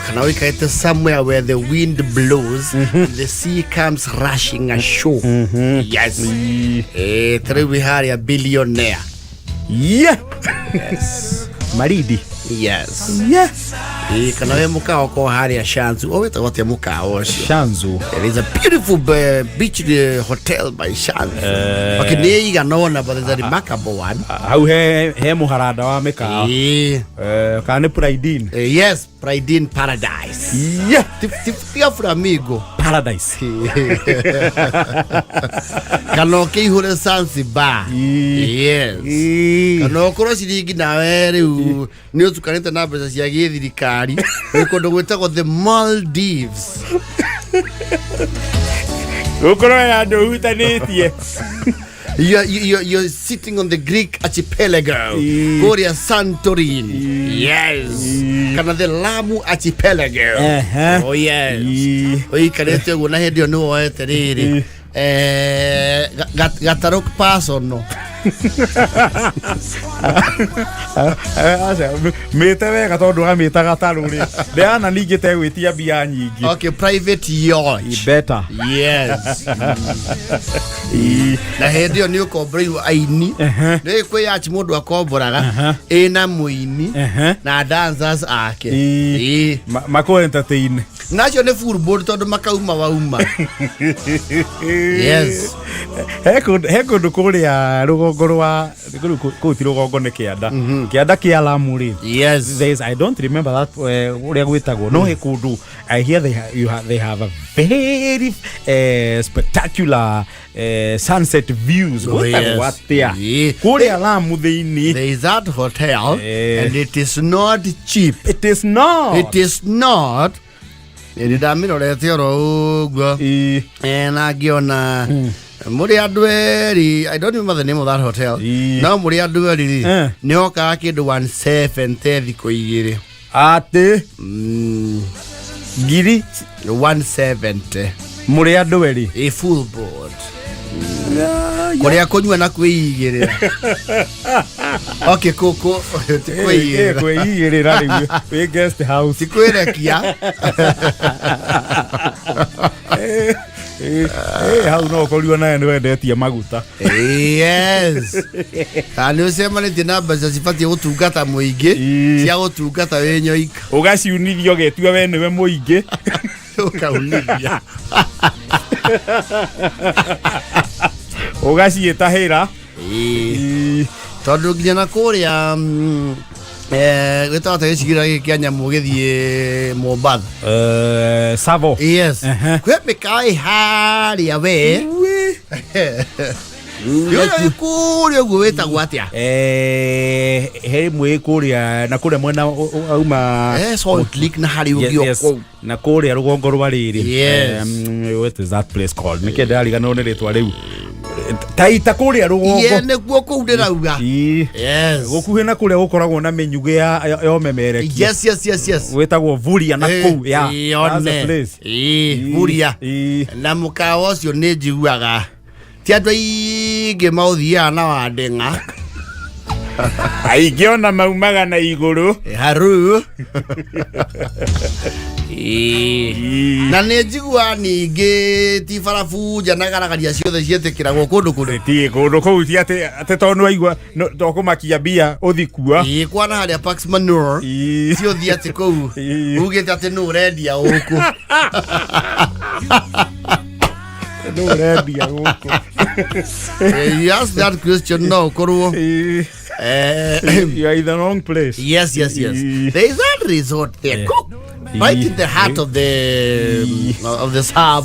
Kana wikaite somewhere where the wind blows, the sea comes rushing ashore. Yes. Three we had a billionaire. Yeah. Yes. Maridi. Yes. Yes. Kana we mukawa ko hari ya Shanzu. Oweta wote mukawa Shanzu. There is a beautiful beach hotel by Shanzu. Okay, niga naona but there's a remarkable one. How he muharada wa mekawa. Kane Praidin. Yes, Praidin Paradise. Yeah. Tia amigo. Paradise. Kano ke hore Zanzibar. Yes. Kano koro sirigi na weru ni utukaneta na pesa cia githirikari ukondo gwetagwo the Maldives. Ukoro ya ndo hutanitie. You're sitting on the Greek archipelago. Korea Santorini. Yes. Kana the Lamu archipelago. Oh yes. Oi kanete guna hedio no oeteriri. Gatarok persono. Metewe gatondu amita gataruri. Deana nigite gwitia bia nyingi. Okay, private yacht. Better. Yes. Na hedio ni ukombreiwo aini. Ni kwe yachi mundu akomboraga ena muini na dancers ake. Mako entertain. Nacho ne football tondu makauma wauma. Yes. Heko ndukuria rugongo rwa kuti rugongo ne kianda kia Lamu ri. Yes. There is, I don't remember that uria gwitagwo no hekundu. I hear they have a very spectacular sunset views. What there? Kuria Lamu theini. There is that hotel and it is not cheap. It is not. It is not. Edamiro letero ugwa. Na giona muri adweri, I don't remember the name of that hotel. No muri adweri ni oka kindu 170 koigire. Ate giri 170 muri adweri a full board. Korea kunywa na kwigire. Okay, koko kwigire rari we guest house tikwerekia. Hau no koliwa naye ni wendetie maguta. Yes. Kandi usema ni tina mbeca cibatie gutungata muingi cia gutungata we nyoika. Ugaciunithio getua we niwe muingi. Ukaunithia. Ugacietahira. Tondu nginya na kuria gitata gicigira kia nyamu githie Mombasa. Savo. Yes. Kwe mikai haria we. Yo kuria gweta gwatia. He mwe kuria na kuria mwena auma Salt Lake na hari ugio na kuria rugongo rwa riri. Yes. What is that place called? Nikenda ariga no ne ritwa riu. Taita kuria rugongo. Ye ne guo ku ndirauga. Yes. Gukuhe na kuria gukoragwo na menyuge ya memereki. Yes. Wetagwo Vuria na ku ya. That's the place. Vuria. Na mukawa ucio ni njiguaga. Ti andu aingĩ maũthiaga na wandenga. Aingĩ ona maumaga na igũrũ. Haru. Na nĩ njigua ningĩ ti barabu njanagaragaria ciothe cietĩkĩragwo kũndũ kũrĩ. Ti kũndũ kũu ti atĩ tondũ waigua tũkũmakia mbia ũthikua. Kwana harĩa Pax Manure ciothi atĩ kũu ugĩte atĩ nũ ũrendia gũkũ. No rendia gũkũ. You ask that question no korwo. You are in the wrong place. Yes. There is that resort there. Right in the heart of the Sahara.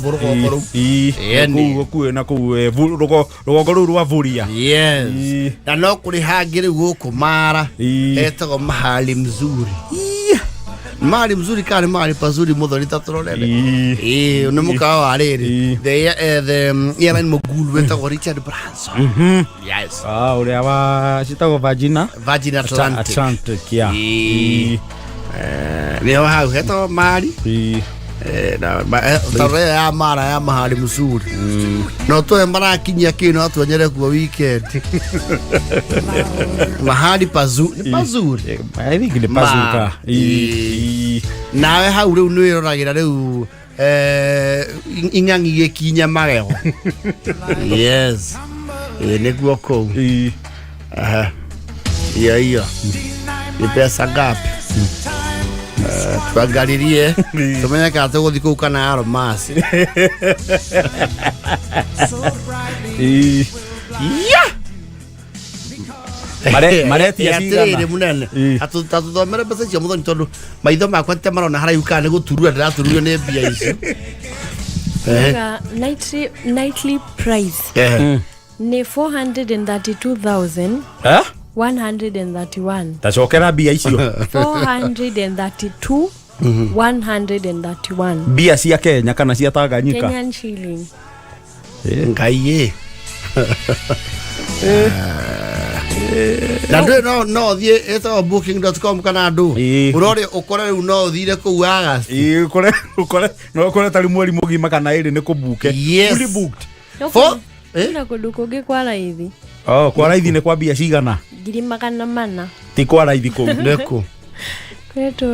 Kuwe na kuwe rugongo ruru wa Vuria. Yes. Na no kuri hangiri guku Mara. Etagwo mahali mzuri. Mahali mzuri kani mahali pazuri muthoni taturorere. Ni mukawa ariri. The airline mogul wetagwo Richard Branson. Yes. Uria wa citagwo Virgin Atlantic. Atlantic ya. Leo hau heto mari na tare ya mara ya mahali mzuri no to mara kinya kino watu wanyere kwa weekend mahali pazuri I think ni pazuka nawe hau riu ni roragira riu ingangi gikinya marego yes ni guoko iyo ni pesa ngapi twangaririe tumenya kana tuguthi kuu kana aromasi mareti ya tigana munene atuthomere mbeca cia muthoni tondu maitho makwa te marona haraiu kana ni guturua ndiraturua ni mbia ici nightly price ni 432,000 131 tacokera mbia icio 432 131 mbia cia Kenya kana cia Tanganyika Kenyan shilling ngai na no thie eto booking.com kana ndu urore ukore riu no thire ku August ukore tari mweri mugima kana iri ni kubuke fully booked for ina kuduko ge kwa raithi kwa raithi ni kwa mbia cigana 400 ti kwa raithi ku ndeko kwetu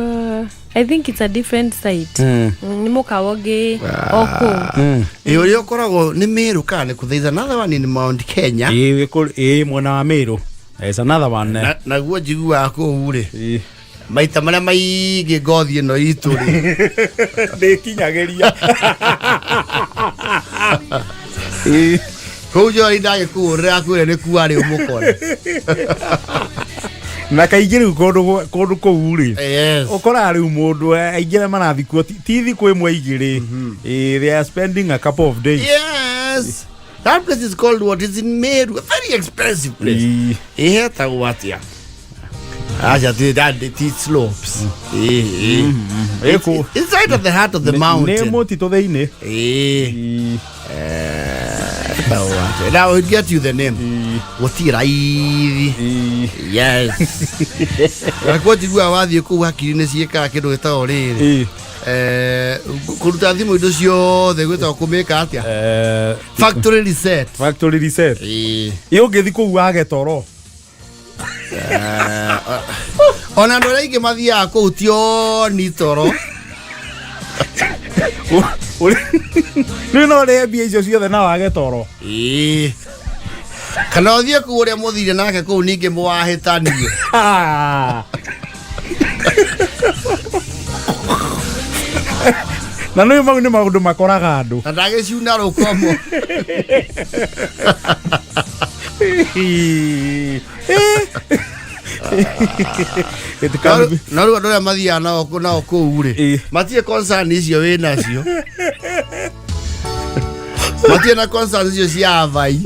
I think it's a different site ni MIKAWA oko uri ukoragwo ni Meru kana kuthiza another one in Mount Kenya mwana wa Meru there's another one na guo njigua ku uri maita maria maigi ngothi ino itu ri ndikinyageria kujo indage kurira kwire ni kuari umukore na kaingĩ rĩu kũndũ kũu rĩ ũkoraga rĩu mũndũ aingĩ marathi kuo ti thikũ ĩmwe igĩrĩ they are spending a couple of days. Yes, that place is called what is in Meru, a very expensive place. Hetagwo atia aja the slopes it's right at the heart of the mountain. Nĩ mũtitũ thĩinĩ now we'll get you the name Watiraithi. Yes. Kwa jigua wathi ku hakiri-ini cieka kindu gitagwo riri kuruta thimu indo ciothe gwitagwo kumika atia factory reset ungithi ku wage toro ona ndo raige mathia ku tio ni toro no re mbia icio ciothe na wage toro kana uthie ku uria muthire nake ku ningi mwahitanie na no mau ni maundu makoraga andu na ndagiciuna rukomo na ru ndo mathia na ku uri matie concern icio we nacio matie na concern icio cia avai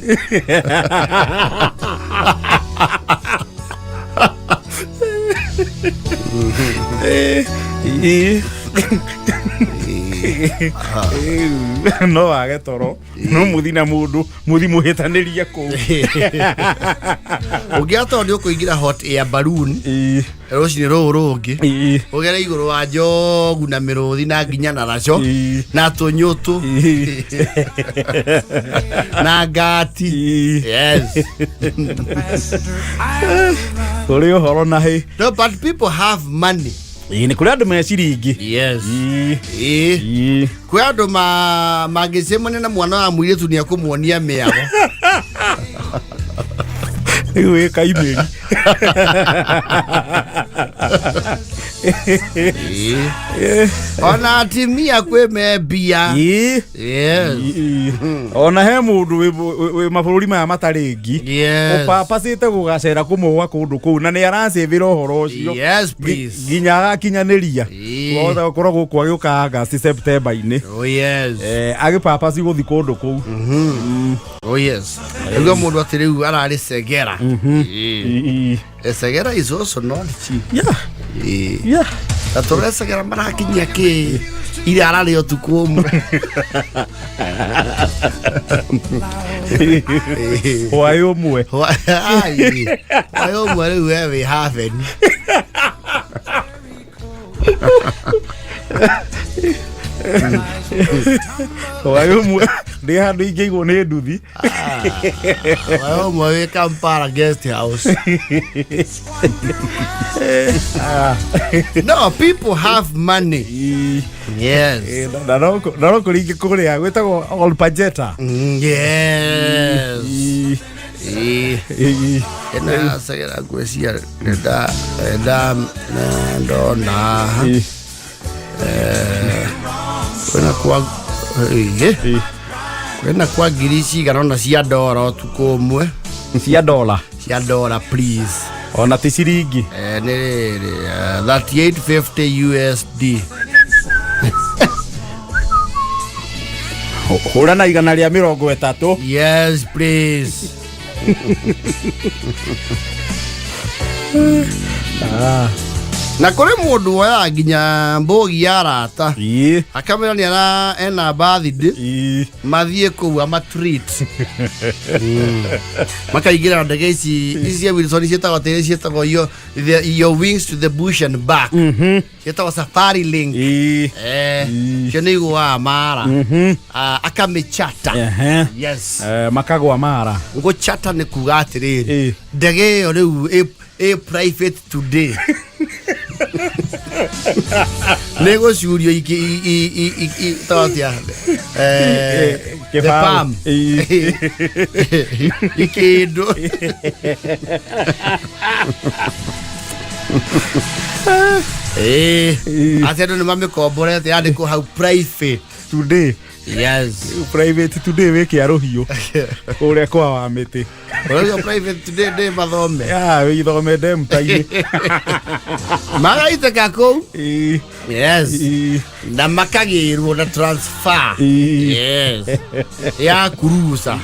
no wage toro no muthina mundu muthi muhitaniria ku ugiato ndi ukuingira hot air balloon rucini rungi ugere iguru wa njogu na miruthi na nginya na raco na tunyutu na ngati. Yes. uri uhoro na hi no, but people have money. Ni kuri andu me ciringi. Yes. Kuri andu magicemania na mwana wa muiritu ni akumuonia miago iwe kaimeri ona atimia kwe mebia. Yes. Ona he mundu we mabũrũri maya mataringi upapacite gugacera kumugwa kundu kuu na ni aracivira uhoro ucio. Yes, please. Nginya agakinyaniria wothe ukorwo guku agiuka August September-ini. Oh yes. Agipapaci guthi kundu kuu. Oh yes. Ego mundu atiriu arari segera. Segera is also not cheap. Yeah. Atoresa segera marakinya ki ile arari otukumu. Wayo mwe. Wayo mwe we have Wayo mwe ndi handu ingeigwo ni nduthi. Wayo mwe Kampala guest house. No, people have money. Yes. Naroko ringi kuria gwetagwo all pajeta. Yes. Ena sagera gwesia enda ndona. Kwena kwa girisi garona cia ndora tuko mwe. Cia dola. Cia ndora please. Ona ti ciringi. Ni 3850 USD. Hura na igana ria 30. Yes please. Na kore mundu wa ginya mbogi yarata akamera ni ara ena birthday mathie ku ama treat makaigira ndege ici ya Wilson cietagwo tere cietagwo your wings to the bush and back cietagwo safari link cio nĩ igwa mara akamechata yes makagwa mara guchata nĩ kuga atiriri ndege iyo rĩu a private today. Nego studio iki tawatia the palm ikido atendo ni mame kombore te ande ko how private today. Yes, private today weke arohio ore kwa wa mete ore private today de mathome we thome dem tai magaite kako yes na makagirwo na transfer yes ya kurusa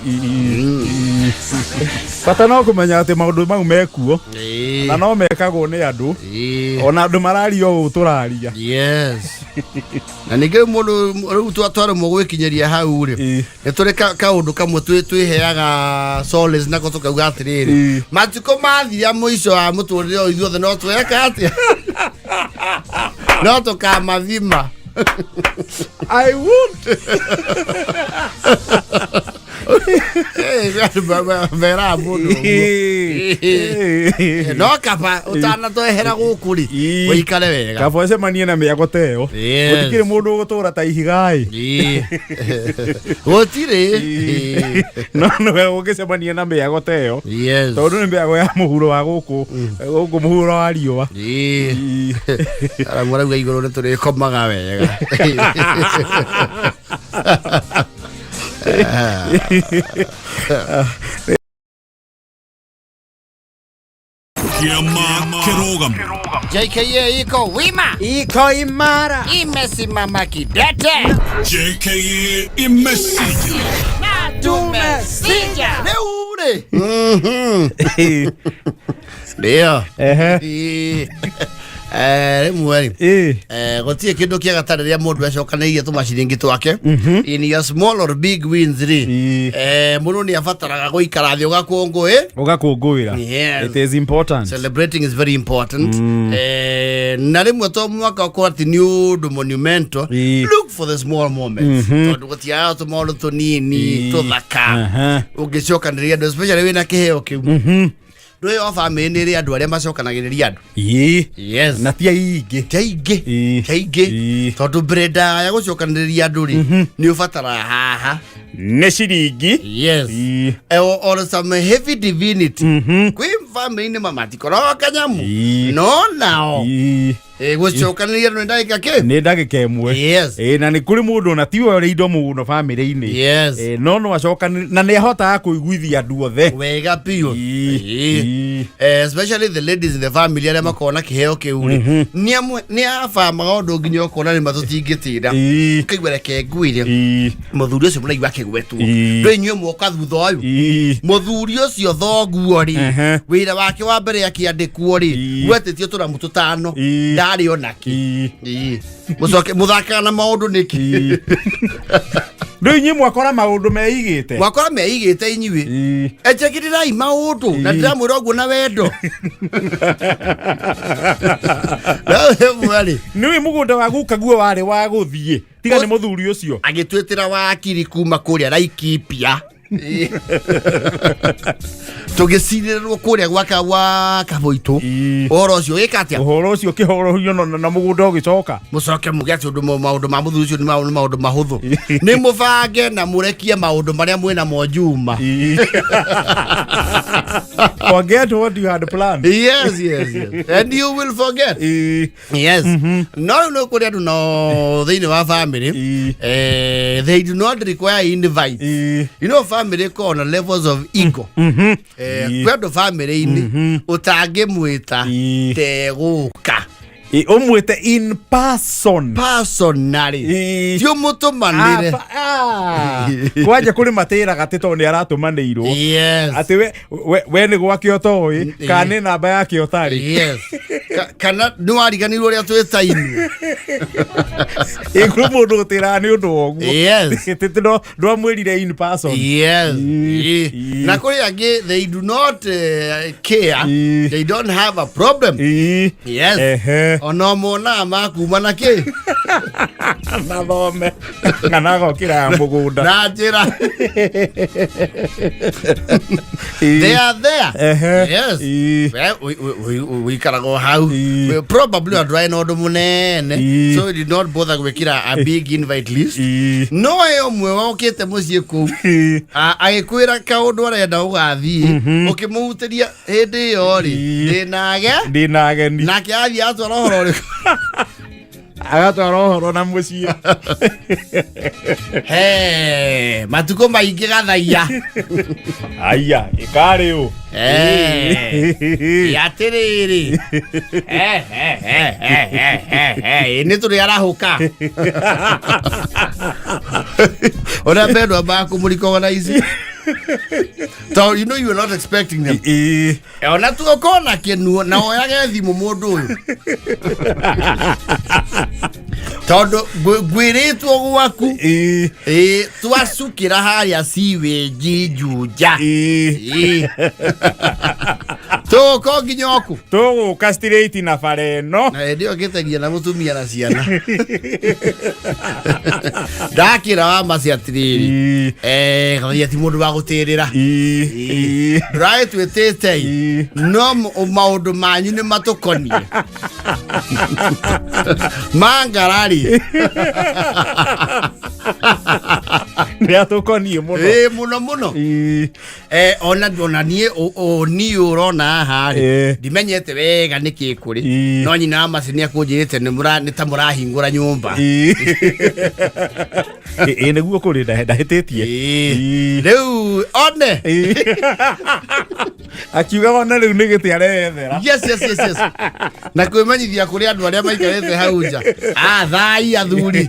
pata no kumenya ati maundu mau mekuo na no mekagwo ni andu ona andu marario uturaria yes na nige mundu riu twatwara mugwikinyeria hau ri turi kaundu kamwe twiheaga solace na tukauga atiriri matiko mathia muico wa muturire o ithuothe no tweka atia no tukamathima. I would. Vera muno. No kapa utana to ehera gukuri. Wikare wega. Kapa se mania na miago teo. Utikire mundu gutura ta ihigai. Gotire. No we ugese mania na miago teo. Yes. Tondu ni miago ya muhuro wa guku. Guku muhuro wa riwa. Ara mora gwa igoro ne turi komaga wega. JKA iko wima, iko imara, imesimama kidete. JKA imesija na tumesija leure. Ndio. Mwari gotie kindu kia gatare ria mundu acokaneirie tumaciringi twake in your small or big wins ri mundu ni afataraga guikara thio gakungwira. It is important. Celebrating is very important. Na rimwe to mwaka ko ati ni undu monumental. Look for the small moments. Tondu gotia to maundu tunini tuthaka ugicokanĩria andu especially wina kiheo kiu Dwe of family ria andu aria macokanagiriria andu. Yes. Na tia ingi. Kaingi. Tondu brenda ya gucokaniriria andu ri ni ufatara haha. Ne ciringi. Yes. Or some heavy divinity. Kwi family ni mamati kora kanyamu. No now. Gucokaniriria andu ndagika ke. Ni ndagika imwe. Yes. Na ni kuri mundu na tiwe ri indo muno family ini. Yes. No acokaniriria na ni ahota kuiguithia andu othe. Wega pio. Especially the ladies in the family aria makona kiheo kiuri ni afa maundu nginya okona ni matutingitira kaigwera kengwire muthuri ucio munaigwa kigwetu ndo inywe mwoka thutha uyu muthuri ucio thoguo ri wira wake wa mbere akiandikwo ri gwetitio turamu tutano ndari onaki mucoke muthaka na maundu niki ndo inywe mwakora maundu meigite inywe ejekirirai maundu na ndiramwira oguo na wendo niwe mugunda waku kaguo wari wa guthie tiga nĩ mũthuri ũcio agĩtwĩtĩra wakiri kuma kũrĩa Laikipia tũgĩcirĩrwo kũrĩa gwaka wa Kabũitũ ũhoro ũcio wĩka atĩa ũhoro ũcio kĩhorohio na mũgũnda ũgĩcoka mũcoke muge atĩ maũndũ ma mũthuri ũcio nĩ maũndũ mahũthũ nĩ mũbange na mũrekie maũndũ marĩa mwĩna monjuma forget what you had planned. Yes, and you will forget. Yes. No kuri andu no thĩinĩ wa family they do not require invite. You know family ko on levels of ego. Kwendo family ini utangĩmwĩta tegũka umwĩte in person personally tio mũtũmanĩre kwaje kũrĩ matĩraga atĩ to nĩ aratũmanĩirwo atĩ we nĩ gwake ũtoĩ kana nĩ namba yake ũtarĩ kana nĩ wariganirwo ũrĩa twĩtainwo ĩkũrũ mũndũ ũtĩraga nĩ ũndũ woguo ndwamwĩrire in person na kũrĩ angĩ they do not care, they don't have a problem. Ono mona makuma na ke na thome ngana gokira mũgũnda na njĩra they are there. Yes, we karago how probably are drawing order munene, so we did not bother gwĩkĩra a big invite list. No omwe wokete mũciĩ kũu agĩkwĩra kaũndũ arenda ũgathiĩ ũkĩmũhutĩria hĩndĩ ĩyo rĩ ndĩna ageni nake athiĩ atwara ũhoro ũrĩkũ agatwara ũhoro na mũciĩ matukũ maingĩ Gathaiya aya ĩkarĩ ũ atĩrĩrĩ nĩ tũrĩ arahũka ona mbendo ambaga kũmũrika organize. So you know you were not expecting them. Ona tuko na kenu na oyage thimũ mũndũ ũyũ. Tondũ gwĩrĩtwo gwaku twacukĩra harĩa siwage Juja. Tũko nginya oku tũgũka straight na bara ĩno na ndio gĩtegia na mũtumia na ciana. Ndakĩra wa maci atĩrĩrĩ Gathaiya ti mũndũ wa gũtĩrĩra right twĩtĩte no maũndũ manyu nĩ matũkonie mangarari nĩ atũkonie mũno mũno ona niĩ niĩ ũrona harĩ ndimenyete wega nĩkĩ kũrĩ no nyina wa maci nĩ akũnjĩrĩte nĩ ta mũrahingũra nyũmba nĩguo kũrĩ ndahĩtĩtie rĩu one akiuga ona rĩu nĩ gĩtĩ arethera. Yes na kwĩmenyithia kũrĩ andũ arĩa maikarĩte hau nja thai athuri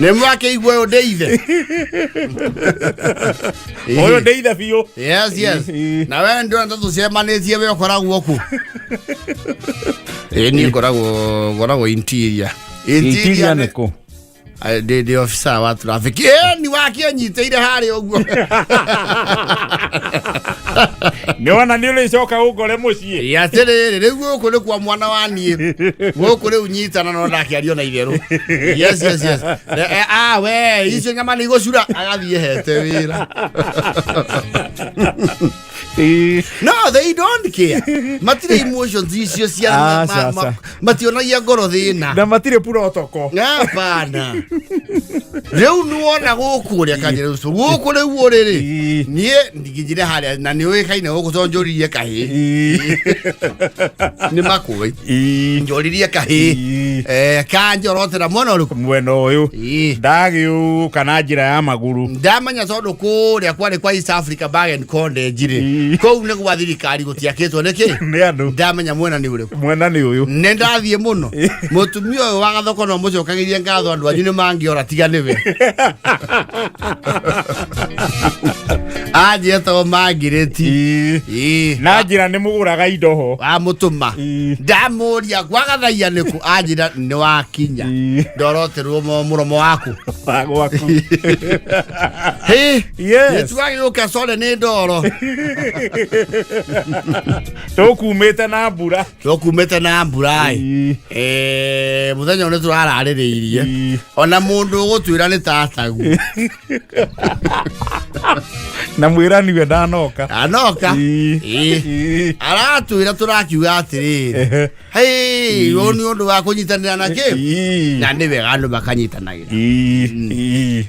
nĩ mwakĩigua ũyũ ndĩithe ũyũ ndĩithe biũ. Yes na we ndĩrona tũcemanĩtie we ũkoragwo ku niĩ ngoragwo interior nĩkũ the officer wa traffic ni wakĩnyitĩire harĩa ũguo nĩwona nĩ ũrĩcoka ũkore mũciĩ atĩrĩrĩ rĩu gũkũ nĩ kwa mwana wa niĩ gũkũ rĩu nyitana no ndakĩario na itherũ. Yes we icio nyama nĩ igũcura agathiĩ hete wĩra. No, they don't care. Matirĩ emotions icio cia mationagia ngoro thĩna na matirĩ protocol. Hapana. Rĩu nĩwona gũkũ ũrĩa kanjĩra ũcio gũkũ rĩu ũrĩrĩ niĩ ndigĩnjire harĩa na nĩ ũĩkaine gũkũ to njũririe kahĩ nĩ makũĩ njũririe kahĩ kanjorotera mwena ũyũ ndagĩũka na njĩra ya magũrũ ndamenya tondũ kũrĩa kwarĩ kwa East Africa Bargain College rĩ kũu nĩ gwa thirikari gũtiakĩtwo nĩkĩ nĩ andũ ndamenya mwena nĩ ũrĩkũ mwena nĩ ũyũ nĩ ndathiĩ mũno mũtumia ũyũ wa gathoko no mũcokagĩrie ngatho andũ anyu nĩ mangĩora tiga nĩwe anjĩtwo mangĩrĩti na njĩra nĩ mũgũraga indo ho amũtũma ndamũria gwa Gathaiya nĩkũ anjĩra nĩ wakinya ndoroterwo mũromo waku gwaku nĩtwagĩũka core nĩ ndoro Tokumete na mbura. Tokumete na mbura. Muthenya one turaraririirie. Ona mundu gutwira ni tatagu. Na mwira niwe ndanoka. Anoka. Aratu ira turakiuga atiriri. Hey, oni undu wa kunyitanira na ki? Na ni wega andu bakanyitanagira.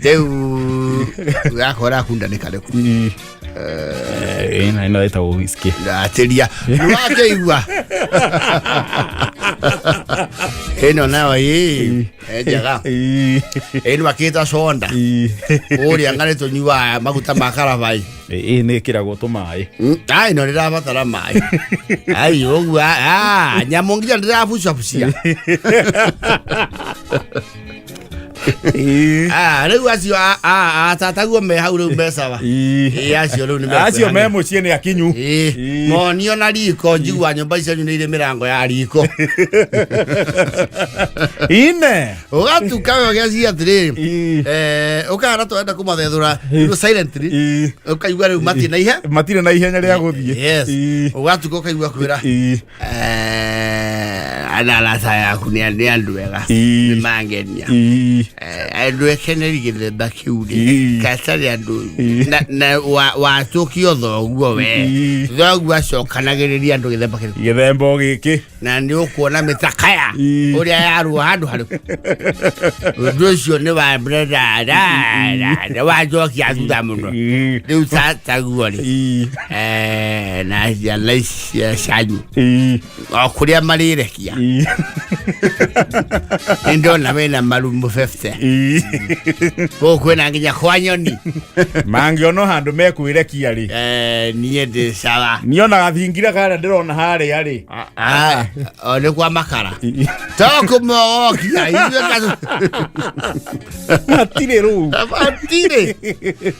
Teu yakora kundanika leku. Ina ita whisky. Atiria. Wake igwa. Eno nawa ejaga. Eno makita sonda. Ori angane to nywa maguta makara vai. Ni kirago to mai. Ai no rira batara mai. Ai ogwa nyamongia ndira fuca fucia. Rĩu acio tataguo me hau rĩu mbeca wa. Acio rĩu nĩ acio me mũciĩ nĩ akinyu. Monio na riko njigua nyũmba icio nĩ irĩ mĩrango ya riko. Ine ũgatuka wega cia atĩrĩrĩ ũkahana twenda kũmathethũra silently ũkaigua rĩu matirĩ na ihenya rĩa gũthiĩ. Ũgatuka ũkaigua kwĩra analasa yaku nĩ andũ wega nĩ mangenia. Andũ ekenerigĩrĩre bakiuri kasarĩ andũ na watũkio thoguo we thoguo acokanagĩrĩria andũ gĩthemba gĩkĩ na nĩ ũkuona mĩtakaya ũrĩa yarwo handũ harĩkũ. Ũndũ ũcio nĩ wa brother nĩ wanjokia thutha mũno rĩu taguo rĩ na ciana icio cianyu o kũrĩa marĩrekia nĩ ndona wĩna marumu 50 kwĩna nginya kwa nyoni mangĩona handũ mekwĩrekia rĩ niĩ ndĩ sawa. nĩona gathingira karĩa ndĩrona harĩa rĩ o nĩ kwa makara tokũmogokia matirĩ rũu matirĩ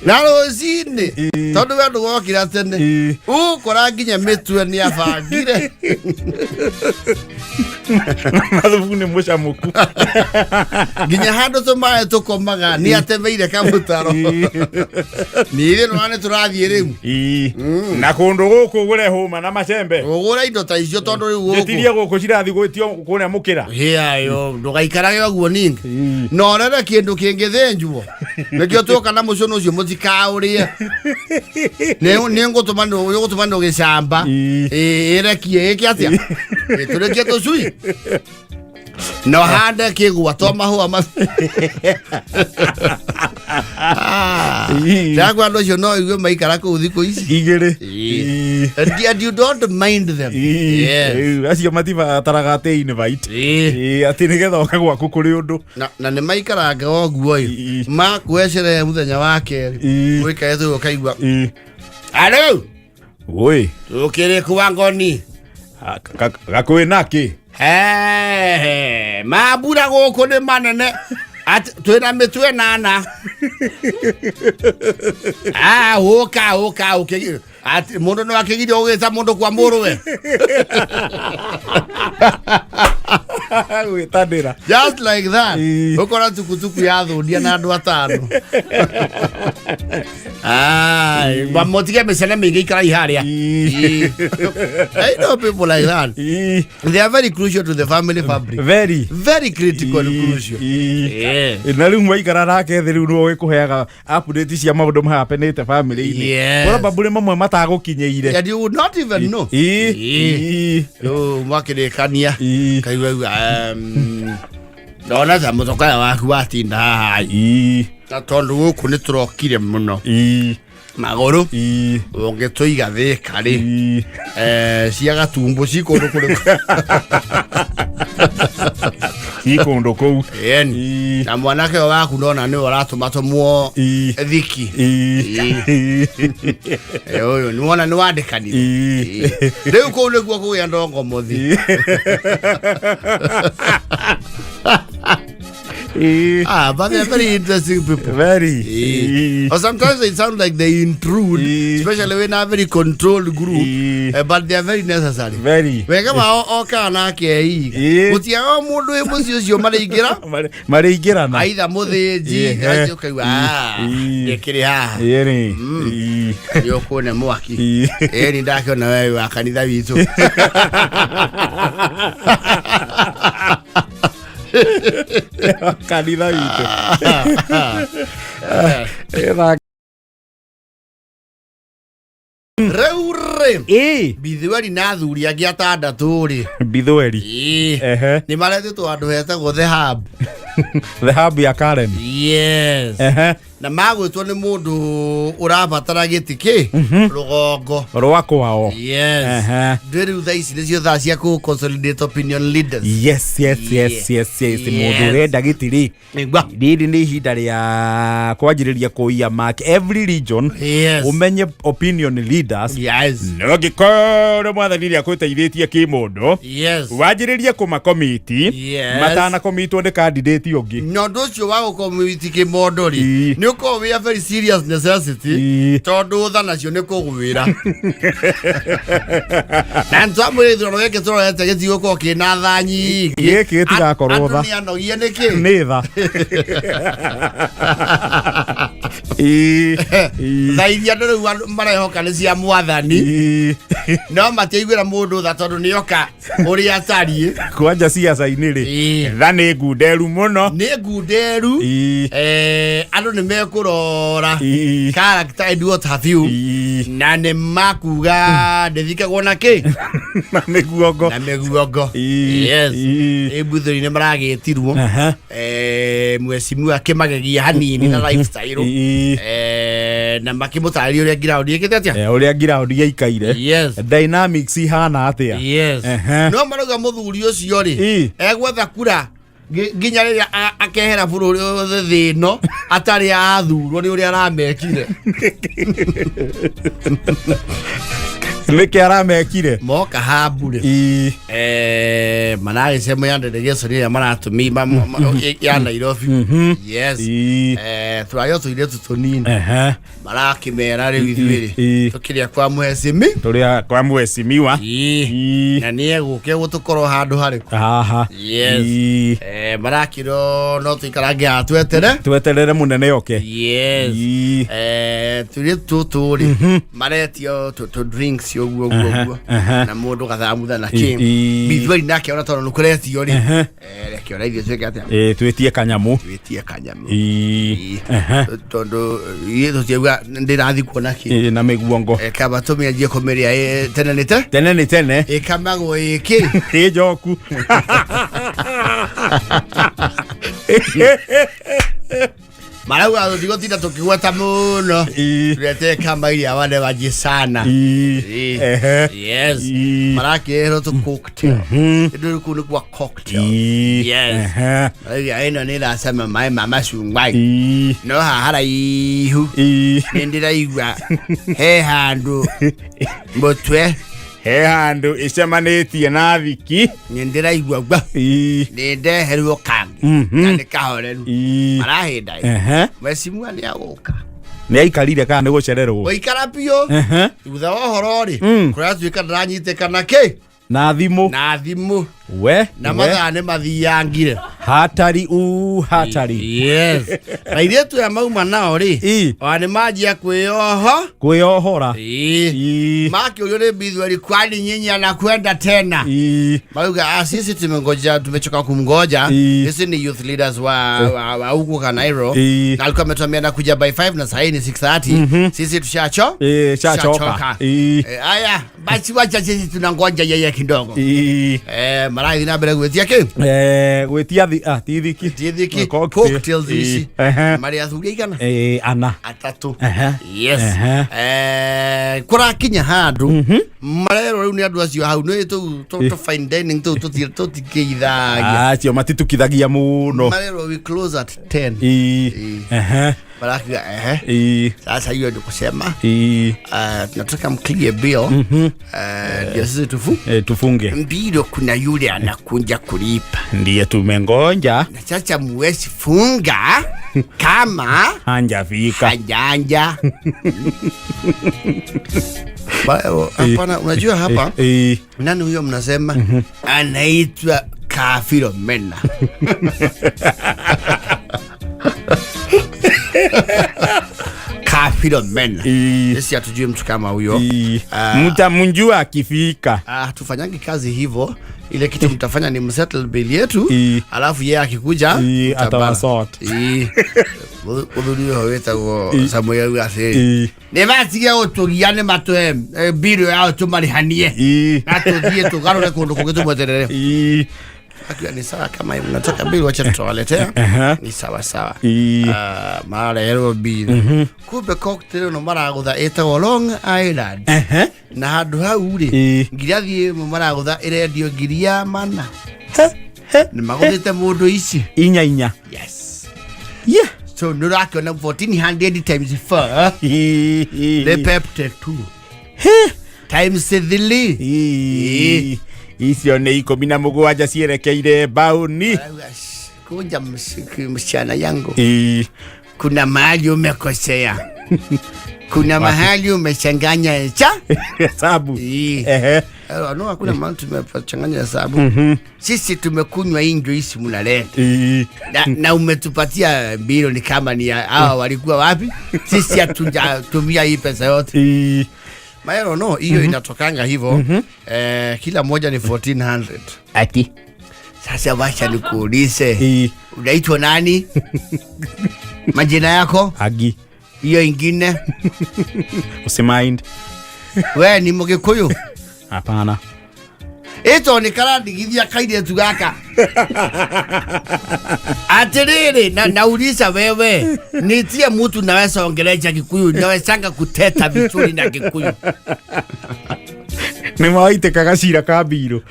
na rũcinĩ tondũ we ndũgokĩra tene ũkora nginya mĩtwe nĩ abangire mathubu nĩ mũcamũku nginya handũ tũmaĩ tũkomaga nĩ atemeire kamũtaro nĩrĩ nona nĩ tũrathiĩ rĩu na kũndũ gũkũ ũgũre hũma na macembe ũgũra indo ta icio tondũ rĩu gũkũ gĩtirie gũkũ cirathiĩ gwĩtio kũrĩa mũkĩra hĩayo ndũgaikarage ũguo ningĩ na ũrere kĩndũ kĩngĩthĩnjwo nĩkĩo tũka na mũcũnũ ũcio mũtikaũrĩe nĩ ngũtũma ndũgĩcamba ĩrekie ĩkĩ atĩa tũrĩkie tũcui no hande kĩgwa to mahũa ndagwa andũ acio no igue maikara kũu thikũ ici igĩrĩ and you don't mind them. Acio matibataraga atĩ invite atĩ nĩgetha oka gwaku kũrĩ ũndũ na nĩ maikaranga ũguo makwecere mũthenya wa kerĩ ũikae thĩ ũkaigua alô oi ũkĩrĩ kwa Ngoni gakwĩ naki mambura gũkũ nĩ manene twĩna mĩtwe nana ũka mũndũ nĩ wakĩgirio ũgĩta mũndũ kwa mũrũwe gwĩtanĩra just like that ũkora tukutuku yathũndia na andũ atano mũtige mĩcene mĩingĩ ikarai harĩa. I know people like that. They are very crucial to the family fabric. Very critical crucial. Na rĩu mwaikara nake thĩ rĩu nĩwe gĩkũheaga update cia maũndũ mahapenĩte family-inĩ kũra mambũrĩ mamwe matagũkinyĩire and you would not even know. Mwakĩrĩkania kaigua ndona ta mũtoka waku watinda haha na tondũ gũkũ nĩ tũrokire mũno magũrũ ũngĩtũiga thĩka rĩ cia gatumbũ cikũndũ kũrĩkũ ikũndũ kũu na mwanake waku ndona nĩwe ũratũmatũmwo thiki ũyũ nĩwona nĩ wandĩkanire rĩu kũu nĩguo kũgĩa ndongo mũthi But they're very interesting people. Very. Or sometimes they sound like they intrude, especially when they're a very controlled group. But they are very necessary. Very. Wekama okana ke utia mundu emusi ucio marigira na aitha muthinji ukaiwa ndekiri ha yokone mwaki ni ndakiona wewe wa kanitha witu kanitha witu Reure Bithweri na athuri angi atandatu ri Bithweri ni maretitwo andu hetagwo the hub The Hub Academy. Yes. Na magwitwo ni mundu urabatara gitiki rugongo rwako wao. Yes. Ndiri thaa ici nicio thaa cia ku consolidate opinion leaders. Yes. Mundu renda gitiri. Ndiri ni ihinda ria kwanjiriria kuia mark every region. Umenye opinion leaders. Yes. No gikoro mwathani ria kwiteithĩtie kimundu. Yes. Wanjiriria kuma committee. Matana committee ndi candidate ungi. No nducio wa committee kimundu ri. Ko we are very serious necessity tondu tha nacio ni kugwira na ntwamwe thoro weke toro yete githigo ko kina tha nyingi giki tigakorwo tha ni anogie niki ni tha thairia ndu marehoka ni cia mwathani no mateigwira mundu tha tondu ni oka uri atari kwanja siasa-ini ri tha ni ngunderu muno ni ngunderu andu ni kurora character and what have you na ne makuga ndithikagwo na ki na meguongo yes ebuthuri ne maragetirwo mwesimu akimagegia hanini na lifestyle na makimutari uria ground yekete atia uria ground yaikaire dynamics hana atia no maruga muthuri ucio ri egwetha kura ginya riria akehera bururi thino atari athurwo ni uria aramekire Niki aramekire moka habure manage sema yande degesoni ya maratumi ya Nairobi yes turayo tuire tutonini marakimera ri withwiri tukiria kwa mwesimi turia kwa mwesimiwa na nie guke gutukoro handu hari yes marakiro no tuikarange atweterere munene oke yes tuire tuturi maretio to drinks uguo na mundu gathamutha na kim Bithweri nake ona tondu nukuretio ri reke ora ithio tweke atia twetie kanyamu tondu yetho tiaga ndirathi kuona ki na meguongo kaba tumianjie kumeria tene kamagwo iki joku Marauga ndigo tinda tukigweta muno turete kama iria wale baji sana yes marakero to cocktail ndio kuna kwa cocktail yes ino ni la sema mai mama shungwai no hara ihu ndira igwa he handu mbotwe he handu icemanitie na thiki ndira igwa gwa ndinde heruo kangi kandi kahoreru marahinda mesimu ni agoka ni aikarire kana ni gucererwo oikara pio thutha wa horo ri kuria tuika ndaranyite kana ki na thimu we na mathane mathiyangire hatari yes na ile tu ya mauma nao ri wa ni majia kwiohora maki ulione Bithweri kwani nyinyi anakwenda tena mauga sisi tumechoka kumgoja sisi ni youth leaders wa huko Kanairo na alikuwa ametuambia na kuja by 5 na sasa ni 6:30 sisi tushachoka haya basi wacha sisi tunangoja yeye kidogo marai na bere gwetia ki gwetia tithiki cocktails ici mari athuria igana ana atatu yes kurakinya handu marero riu ni andu acio hau ni to fine dining to tikithagia acio matitukithagia muno marero we close at 10 Malakiga sasa hiyo ndio kusema tunataka mclear bill ndio sisi tufunge. Ndio kuna yule anakuja kulipa. Ndiye tumengonja. Na sasa muwezi funga kama hanjafika. Hajanja. Hapana, unajua hapa nani huyo mnasema anaitwa Kafilomena. Kafilomena. Sisi hatujui mtu kama huyo. Mtamjua akifika. Tufanyangi kazi hivyo. Ile kitu mtafanya ni msettle bill yetu, alafu yeye akikuja atawasort. Udhuri haweta go Samuel Gase. Ne basiga otogiane matwe bill yao tumarihanie. Atodie tugarore kundu kugetu mweterere. Akiwa ni sawa kama mnataka bill wacha tutawaletea. Ni sawa sawa. Mara yero bill. Kube cocktail no mara gutha etagwo Long Island. Na handu hau ri ngirathie mara gutha irendio ngiria mana. Ni maguthite mundu ici inya. Yes. Yeah. So nurakiona 1400 times 4 the peptide 2 times 3 icio ni 17 cierekeire bauni. Kunja msichana yangu. Kuna mahali umekosea. Kuna mahali umechanganya hesabu. No, hakuna mahali tumechanganya hesabu. Sisi tumekunywa injo hisi mnaleta. Na umetupatia bilioni kama ni hawa walikuwa wapi? Sisi hatujatumia hii pesa yote. Maero no, hiyo inatokanga hivyo. Kila moja ni 1400. Ati sasa wacha nikuulize. Unaitwa nani? Majina yako? Agi. Hiyo ingine? Usimind. Wewe ni Mgikuyu? Hapana. Eto ni karadigithia kaide tugaka. Atiriri nauliza wewe. Nitie mtu naweza ongelea Kikuyu, naweza kuteta vizuri na Kikuyu. Ni maite kagacira ka biro.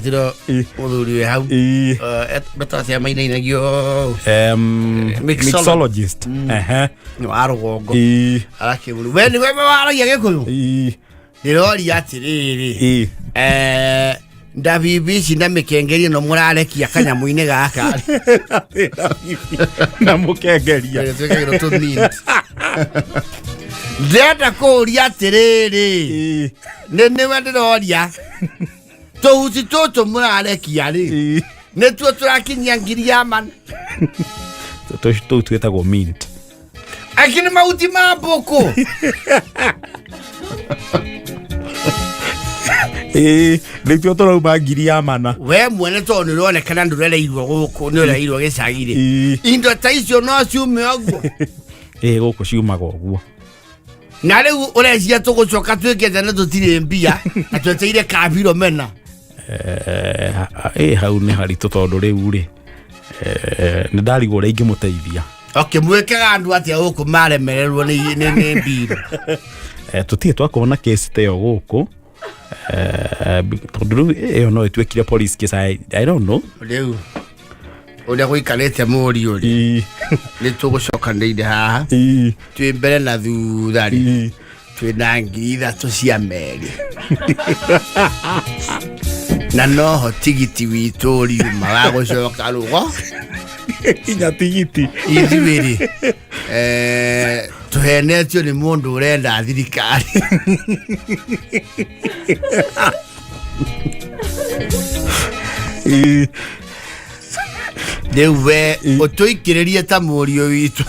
Thiro udhuri hau. Beta maina inagio mixologist. No arogongo. Arake bulu. Wewe waragia Gikuyu? Nirori atiriri. Ndabibi na mikengeria no murarekia kanyamuine gaka. Na mukengeria. Twekagiro to mint. Ndenda kuria atiriri. Nene wendiroria. Tuhuti tutu murarekia ri. Netuo turakinyia ngiria man. Tutu twetagwo mint. Akini mauti maboko. Nitio turauma ngiria mana. We mwene to nirone kana ndurereirwo guku nirereirwo gicagire. Indo ta icio no ciume ogwo. Guku ciumaga ogwo. Na riu urecia tugucoka twikete na tutire mbia na tweteire Kafilomena. Hau ni haritu tondu riu ri ni ndarigwo ria ingimuteithia. Okay, mwekaga andu atia guku maremererwo ni mbira. Tutie twakona case teo guku. Tondu riu no twekire police case. I don't know. Riu uria guikarite muri uri ni tugucoka ndeide haha twi mbere na thutha ri twi na ngiri 3 cia meri na no tigiti witu ri ma gucoka rugo inya tigiti ithibiri tuhenetio ni mundu urenda thirikari. Dewe otoikiririe ta murio witu.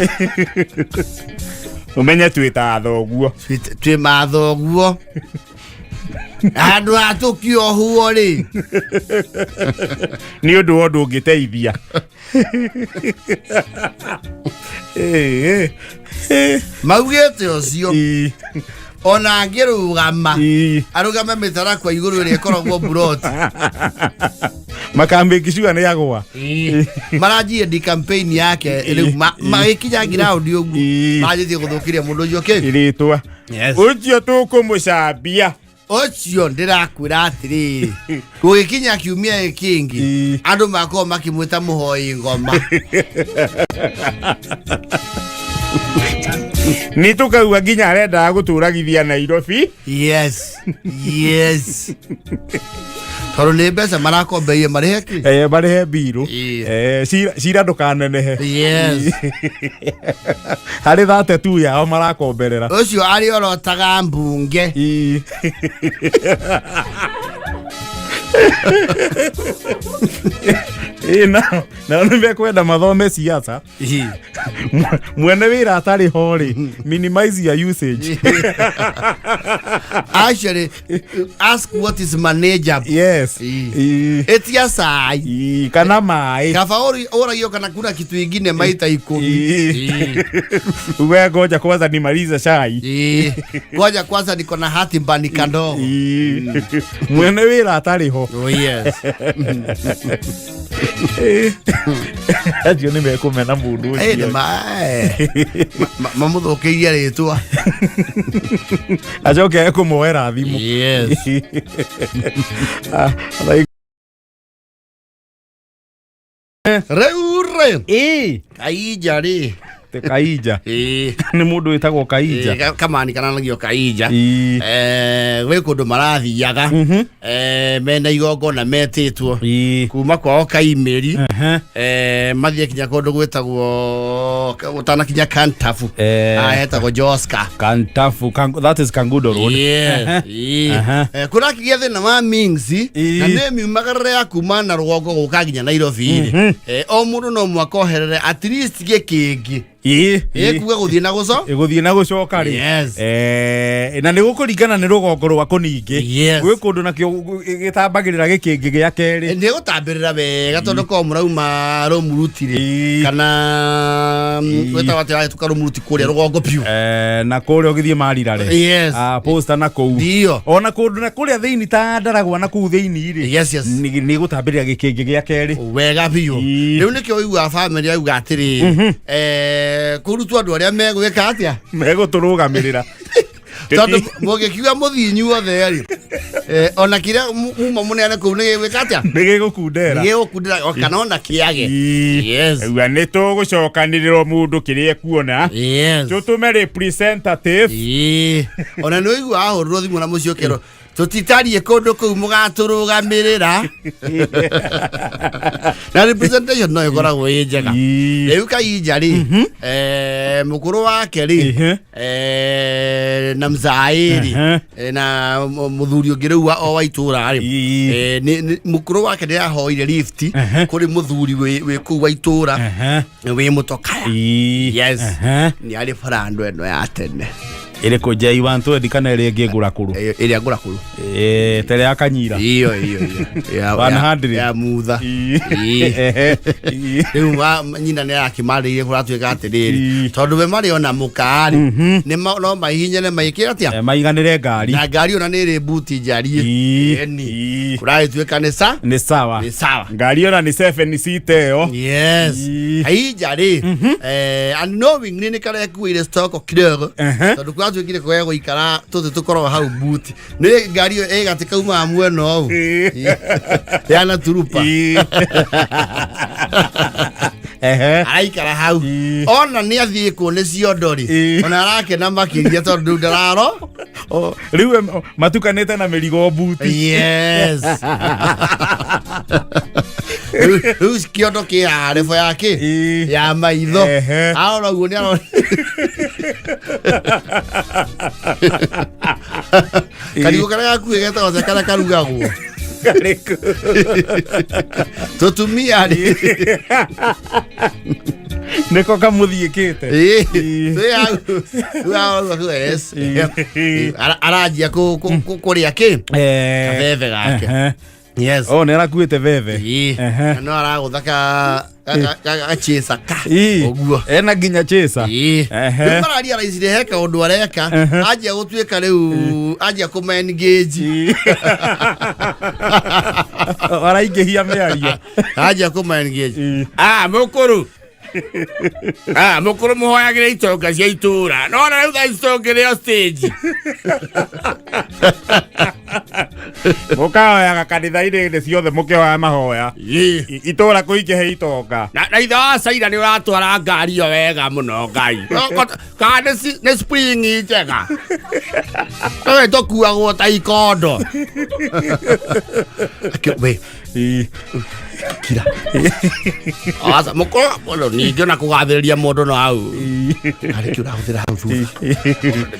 Umenye twita thoguo. Twi mathoguo. Andu atukio huo ri. Ni undu wondu ngiteithia. Maugete ocio. Ona ngirugama. Arugama mitara kwa iguru ri ekoragwo buroti. Makambe kishua ni yagwa. Maraji di campaign yake ile magikinya ground yogu. Maji guthukiria mundu ucio ke. Iritwa. Ucio tukumucambia. ocio ndirakwira atiri gugikinya kiumia kingi andu mako makimwita muhoi ngoma ni tukauga nginya arenda guturagithia Nairobi. Yes. Toro nä mbeca marakombeie marä ki marä mbirå cira ndåkanenehe harä thate tu yao marakomberera å cio arä orotaga mbunge na nä mekwenda mathome siasa mwene wĩra atarĩ ho rĩ minimize your usage. Actually ask what is manageable. Yes. Etia sai kana mai kaba oragio kana kuna kitu ingine maita 10 uwe ngoja kwanza nimalize chai ngoja kwanza niko na hati mbani kando mwene wĩra atarĩ ho. Oh yes. Acio nä mekumena mundu ucio mamuthukiirie ritwa acoke ekumuoera thimu. Yes. Reure kaija ri Kaija ni mundu witagwo Kaija kamani kana nagio Kaija we kundu marathiaga mena igongona metitwo kuma kwao Kaimeri mathie kinya kundu gwitagwo utana kinya Kantafu etagwo Joska Kantafu that is Kangudo Road. kuna kigethe na ma mingsi na ne miumagarre ya kuma na rugongo guka kinya Nairobi o mundu no mwako herere at least gikingi kuga guthie na gucoka ri na ni gukuringana ni rugongo rwako ningi gwi kundu nakio gitambagirira gikingi gia keri ni gutambirira wega tondu ko murauma romuruti ri kana weta watira tukaromuruti kuria rugongo piu na kuria ugithie marirare posta na kou ona kundu na kuria thiini ta ndaragwa na kou thiini ri ni gutambirira gikingi gia keri wega piu riu nikio igua family auga atiri kurutu andu aria megwika atia meguturugamirira tondu mugikiuga muthinyu othe ri ona kiria muma munene kuu ni gwika atia nigigukundera kana ona kiage. Yes. Uga ni tugucokaniriro mundu kiria kuona tutume representative ona ni igua ahurwo thimu na muciokero tutitarie kundu kuu mugaturugamirira na representation no ikoragwo njega riu Kaija ri mukuru wake ri na mzairi na muthuri ungi riu o wa itura ri ni mukuru wake ni ahoire lift kuri muthuri we kuu wa itura we mutokaya. Yes. Ni ari farando eno ya tene iri ko jai wantu edikana iri ngigura kuru iri agura kuru tere ya Kanyira iyo ya 100 ya mutha riu nyina ni akimaririe kuratuika atiriri tondu we mari ona mukari ni no mahinyene maikira atia maiganire ngari na ngari ona ni ri buti njari ni kuratuika ni sawa ngari ona ni 7 seater yo. Yes. Kaija ri and knowing ni kare kuire stock kidogo tondu kwatuikire kwego ikara tutu tukoro hau buti ni ngari yo igatika uma mweno au yana turupa aikara hau ona ni athie kuone ciondori ona arake na makiria tondu ndararo riu matukanite na mirigo buti. Yes. Riu kiondo kia refu yake ya maitho aona guo ni arona karigo kara gakuä getagwo kara karugagwo tutumia ri niko kamuthiikite aranjia kuria ki kabebe gake. Yes. Oh, nera kuite veve. No araguthaka chesa ka. Oguo. Ena ginya chesa. Mararia raisire heka undu areka. Ajia gutuika riu ajia kuma engage. Araingehia mearia. Ajia kuma engage. Mukuru. Mukuru muhoyagire itonga cia itura. No na riu tha itonga rio stage. Mukahoyaga kanitha-inĩ ciothe mũkĩhoya mahoya. Itũra kũingĩhe itonga. Na ithe wa Saira nĩ ũratwara ngari ĩyo wega mũno Ngai. Kana nĩ spring njega. Kawe tũkuagwo ta ikondo. We. Kira. Asa mũkoro ningĩ na kũgathĩrĩria mũndũ no hau. Arĩ kĩu ũrahũthĩra hau thutha.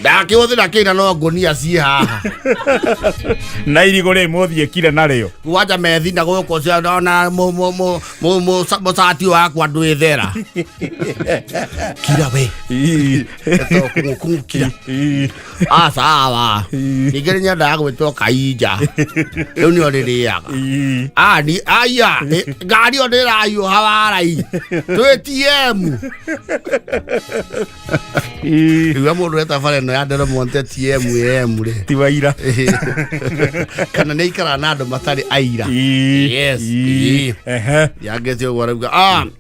Ndakĩhũthĩra kĩna no ngonia ciĩ haha. Na irigũ rĩ mũthiĩ kire narĩo. Waja methina gũkũ cia na mũcati wakwa ndwĩthera. Kira we. Kira. Sawa. Ningĩ nyendaga gwĩtwo Kaija. Rĩu nĩo rĩrĩaga. Aya. Ngari ĩyo ndĩrahiũha warai. Twĩ TM. Iwa mũndũ etabarĩ ĩno ya Delmonte TM rĩ. Ti Waira. Kana nĩ ikara na andũ matarĩ aira. Yes. Yangĩte ũguo arauga.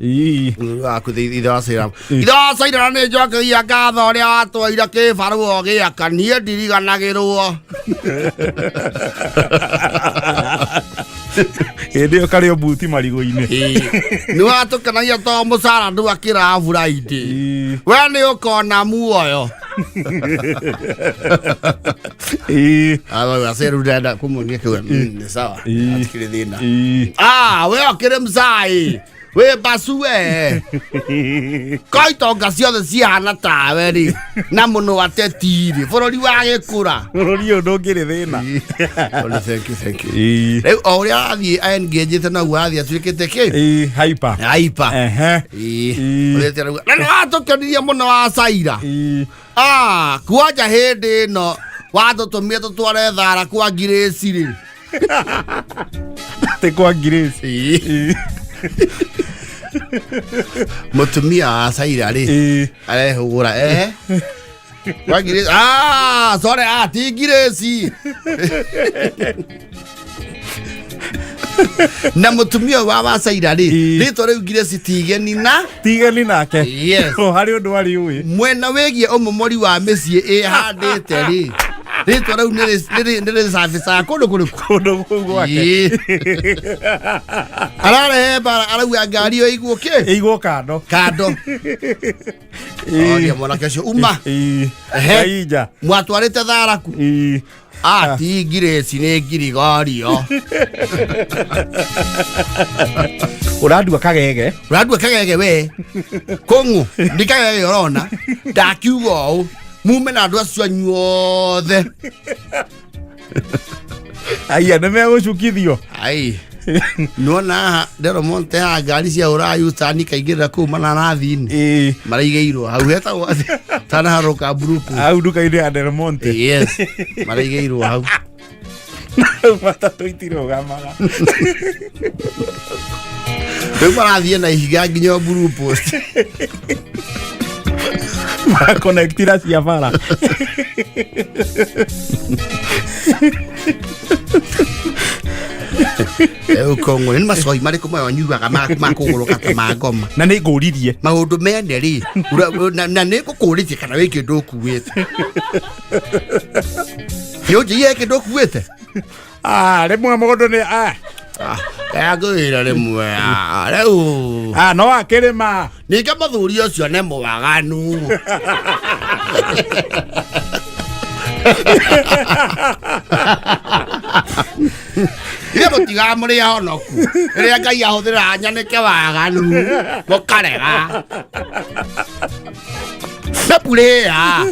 Ithe wa Saira. Ithe wa Saira nĩ njokeria ngatho ũrĩa watwaire kĩbarũa gĩaka. Niĩ ndiriganagĩrwo. Hĩndĩ ĩyo karĩ ũbuti marigũ-inĩ. Nĩ watũkenagia to mũcara ndwakĩra Friday. We nĩ ũkona muoyo. Aseru dada kumuonia kiwa ni sawa. Atikire thina. We okire mzai. We basue. Gitonga ciothe cihana tawe ri. Na mũno atetiri. Bũrũri wa gĩkũra. Bũrũri ũyũ ndũngĩrĩ thĩna. Thank you. Rĩu o ũrĩa athiĩ engagete naguo athiĩ atuĩkĩte kĩ? Hyper. Na nĩ watũkenirie mũno wa Saira. Kwanja hĩndĩ ĩno watũtũmire tũtware thara kwa Grace rĩ. Te kwa Grace. Mũtumia wa Saira rĩ arehũgũra kwa Grace. Sorry ti Grace. Na mũtumia wa Saira rĩ rĩtwa rĩu Grace tigeni nake. Yes. Harĩ ũndũ warĩ ũĩ. Mwena wĩgiĩ ũmomori wa mĩciĩ ĩhandĩte rĩ. Rĩtwa rĩu nĩ service kũndũ gwake. Ararehe bara arauga ngari ĩyo ĩigwo kĩ? Ĩigwo kando. Oria mwanake ũcio uma. Kaija. Mwatwarĩte tharaku. Ti Grace nĩ ngirigorio. Ũrandua kagege we. Kũng'ũ ndikagege ũrona. Ndakiuga ũũ. Mume na andũ acio anyuothe. Aya nĩ megũcukithio. Nuona Delmonte ha ngari cia ũrayutani kaingĩrĩra kũu mananathi-inĩ. Maraigĩirwo hau hetagwo Tanaharoka Brupu. Hau nduka-inĩ ya Delmonte. Yes. Maraigĩirwo hau. Matatũ itirũgamaga. Rĩu marathiĩ na ihiga nginya Blue Post. Makonectira cia bara. Kong'ũ nĩ macoi marĩkũ mayo nyugaga makũgũrũka ta ma ngoma. Na nĩ ngũririe. Maũndũ mene rĩ. Na nĩ ngũkũrĩtie kana wĩ kĩndũ ũkuĩte. Nĩ ũnjĩire kĩndũ ũkuĩte? Rĩmwe mũndũ nĩ ngwĩra rĩmwe rĩu. No akĩrĩma. Ningĩ mũthuri ũcio nĩ mũwaganu. Ile mũtiga mũrĩ honoku. Rĩrĩa Ngai ahũthĩra nyanĩke waganu. Mũkarega. Napulea.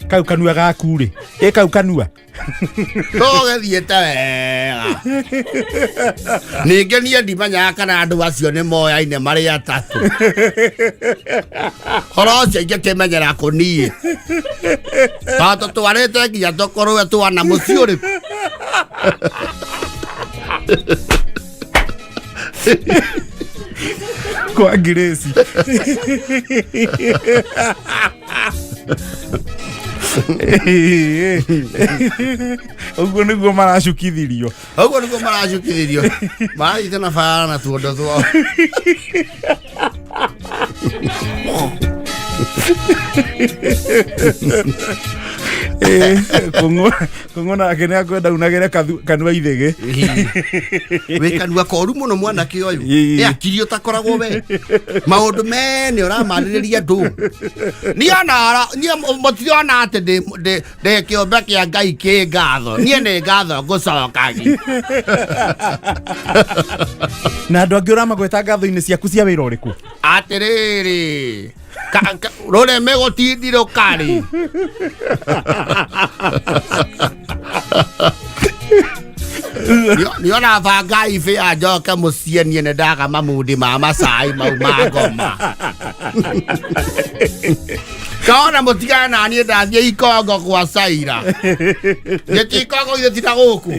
Kau kanua gaku rĩ. Kau kanua. Tũgĩthiĩte wega. Ningĩ niĩ ndimenyaga kana andũ acio nĩ moyaine marĩ atatũ. Horo ũcio ingĩkĩmenyera kũ niĩ. Tũtwarĩte nginya tũkorwo twana mũciĩ ũrĩkũ. Kwa Grace. Ũguo nĩguo maracukithirio. Marathiĩte na bara na tuondo twao. Kungona akene akwenda unagere kanwa ithege we kanwa koru muno mwana ki oyu akiri utakoragwo we maundu mene uramaririria ndu ni mutiona ati de kiombe kia Ngai ki ngatho nie ni ngatho ngucokagi na andu angi uramagweta ngatho-ini ciaku cia wira uriku atiriri rore megotindiro kari niona banga ife ajoka musienie ne daga mamudi mama sai mau magoma kaona mutigana na ni ndathie ikongo kwa saira yeti ikongo ile titagoku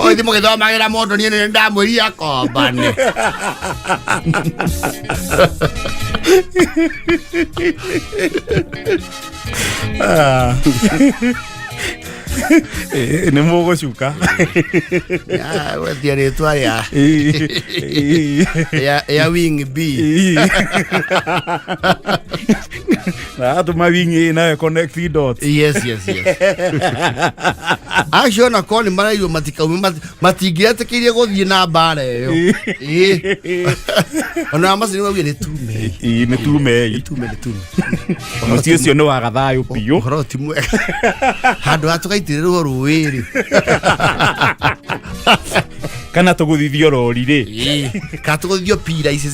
oi dimo githomagĩra mũndũ niĩ nĩ ndamwĩria kombane nĩ mũgũcuka wetia rĩtwa rĩa wing B atũma wing A nayo connect dots. Yes actually ona korwo nĩ maraigua matingĩetĩkĩrie gũthiĩ na mbara ĩyo ona macini wauge nĩ tume mũciĩ ũcio nĩ wa Gathaiya biũ ũhoro ti mwega handũ ha tũgaitĩrĩrwo rũĩ-rĩ kana tũgũthithio rori-rĩ kana tũgũthithio pira ici